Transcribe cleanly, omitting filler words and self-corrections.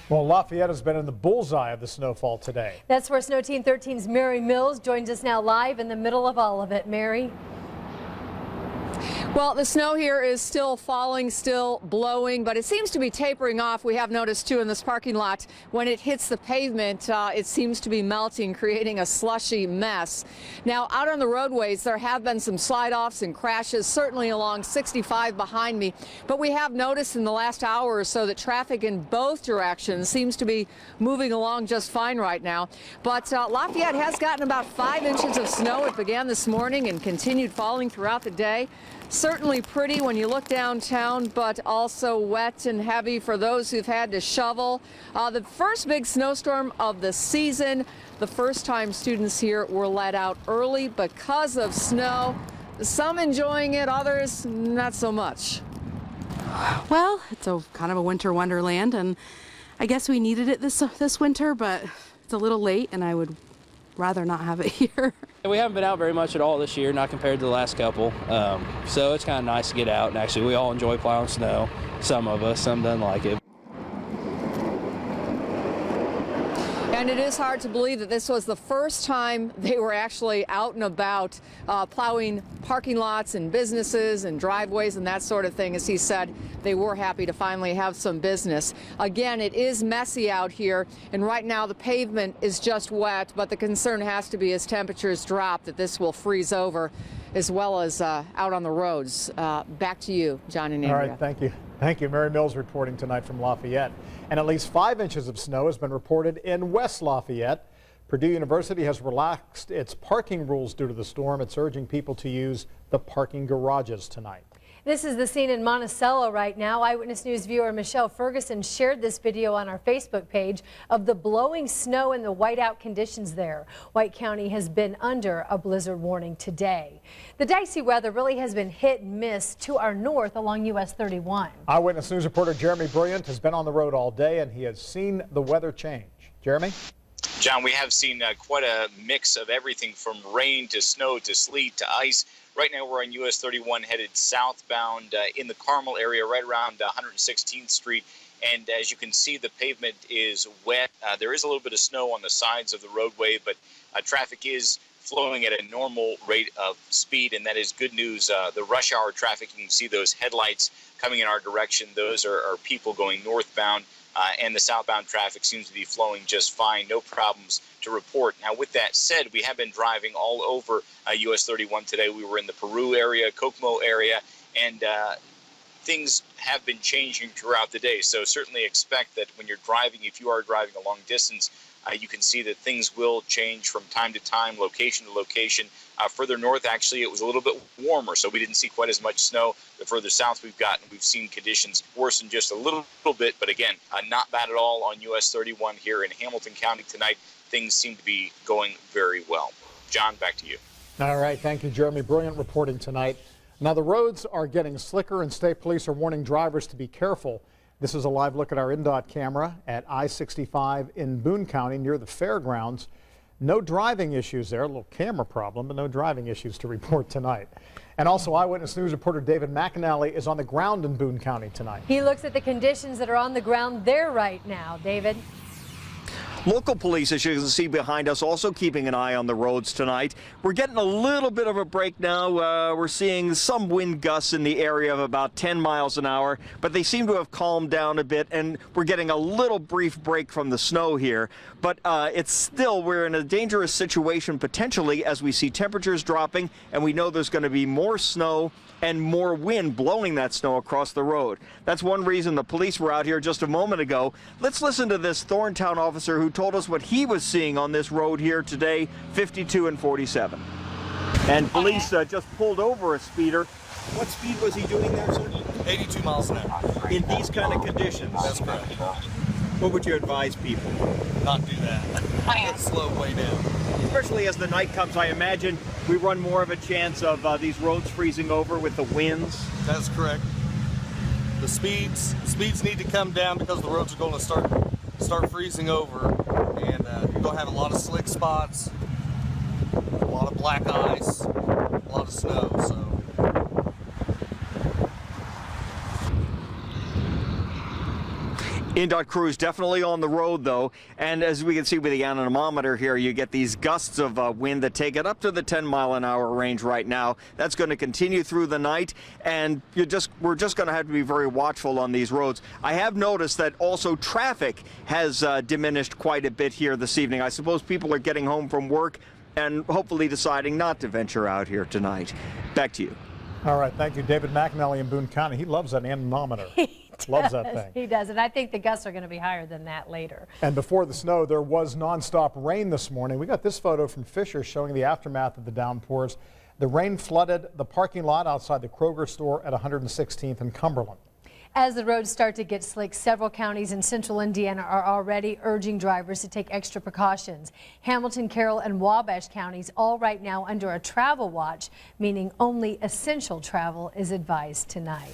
Well, Lafayette has been in the bullseye of the snowfall today. That's where Snow Team 13's Mary Mills joins us now live in the middle of all of it. Mary? Well, the snow here is still falling, still blowing, but it seems to be tapering off. We have noticed, too, in this parking lot, when it hits the pavement, it seems to be melting, creating a slushy mess. Now, out on the roadways, there have been some slide-offs and crashes, certainly along 65 behind me. But we have noticed in the last hour or so that traffic in both directions seems to be moving along just fine right now. But Lafayette has gotten about 5 inches of snow. It began this morning and continued falling throughout the day. Certainly pretty when you look downtown, but also wet and heavy for those who've had to shovel. The first big snowstorm of the season. The first time students here were let out early because of snow. Some enjoying it, others not so much. Well, it's a kind of a winter wonderland, and I guess we needed it this winter, but it's a little late, and I would rather not have it here. We haven't been out very much at all this year, not compared to the last couple. So it's kind of nice to get out, and actually we all enjoy plowing snow. Some of us, some doesn't like it. And it is hard to believe that this was the first time they were actually out and about plowing parking lots and businesses and driveways and that sort of thing. As he said, they were happy to finally have some business. Again, it is messy out here, and right now the pavement is just wet, but the concern has to be as temperatures drop that this will freeze over, as well as out on the roads. Back to you, John and Andrea. All right, thank you. Thank you. Mary Mills reporting tonight from Lafayette. And at least 5 inches of snow has been reported in West Lafayette. Purdue University has relaxed its parking rules due to the storm. It's urging people to use the parking garages tonight. This is the scene in Monticello right now. Eyewitness News viewer Michelle Ferguson shared this video on our Facebook page of the blowing snow and the whiteout conditions there. White County has been under a blizzard warning today. The dicey weather really has been hit and miss to our north along US 31. Eyewitness News reporter Jeremy Brilliant has been on the road all day, and he has seen the weather change. Jeremy? John, we have seen quite a mix of everything from rain to snow to sleet to ice. Right now we're on US 31 headed southbound in the Carmel area right around 116th Street. And as you can see, the pavement is wet. There is a little bit of snow on the sides of the roadway, but traffic is flowing at a normal rate of speed, and that is good news. The rush hour traffic, you can see those headlights coming in our direction. Those are people going northbound. And the southbound traffic seems to be flowing just fine. No problems to report. Now, with that said, we have been driving all over US 31 today. We were in the Peru area, Kokomo area, and things have been changing throughout the day. So certainly expect that when you're driving, if you are driving a long distance, you can see that things will change from time to time, location to location. Further north, actually, it was a little bit warmer, so we didn't see quite as much snow. The further south we've gotten, we've seen conditions worsen just a little bit, but again, not bad at all on US 31 here in Hamilton County tonight. Things seem to be going very well. John, back to you. All right, thank you, Jeremy. Brilliant reporting tonight. Now, the roads are getting slicker, and state police are warning drivers to be careful. This is a live look at our INDOT camera at I-65 in Boone County near the fairgrounds. No driving issues there, a little camera problem, but no driving issues to report tonight. And also, Eyewitness News reporter David McAnally is on the ground in Boone County tonight. He looks at the conditions that are on the ground there right now. David? Local police, as you can see behind us, also keeping an eye on the roads tonight. We're getting a little bit of a break now. We're seeing some wind gusts in the area of about 10 miles an hour, but they seem to have calmed down a bit, and we're getting a little brief break from the snow here. But it's still, we're in a dangerous situation potentially as we see temperatures dropping, and we know there's going to be more snow and more wind blowing that snow across the road. That's one reason the police were out here just a moment ago. Let's listen to this Thorntown officer who told us what he was seeing on this road here today, 52 and 47. And police just pulled over a speeder. What speed was he doing there, sir? 82 miles an hour. In these kind of conditions? That's correct. What would you advise people? Not do that. Slow way down. Especially as the night comes, I imagine we run more of a chance of these roads freezing over with the winds. That's correct. The speeds need to come down because the roads are going to start freezing over, and you're going to have a lot of slick spots, a lot of black ice, a lot of snow. So. INDOT crews definitely on the road, though, and as we can see with the anemometer here, you get these gusts of wind that take it up to the 10-mile-an-hour range right now. That's going to continue through the night, and we're just going to have to be very watchful on these roads. I have noticed that also traffic has diminished quite a bit here this evening. I suppose people are getting home from work and hopefully deciding not to venture out here tonight. Back to you. All right, thank you. David McNally in Boone County. He loves that anemometer. Loves that thing. He does, and I think the gusts are going to be higher than that later. And before the snow, there was nonstop rain this morning. We got this photo from Fisher showing the aftermath of the downpours. The rain flooded the parking lot outside the Kroger store at 116th and Cumberland. As the roads start to get slick, several counties in central Indiana are already urging drivers to take extra precautions. Hamilton, Carroll, and Wabash counties all right now under a travel watch, meaning only essential travel is advised tonight.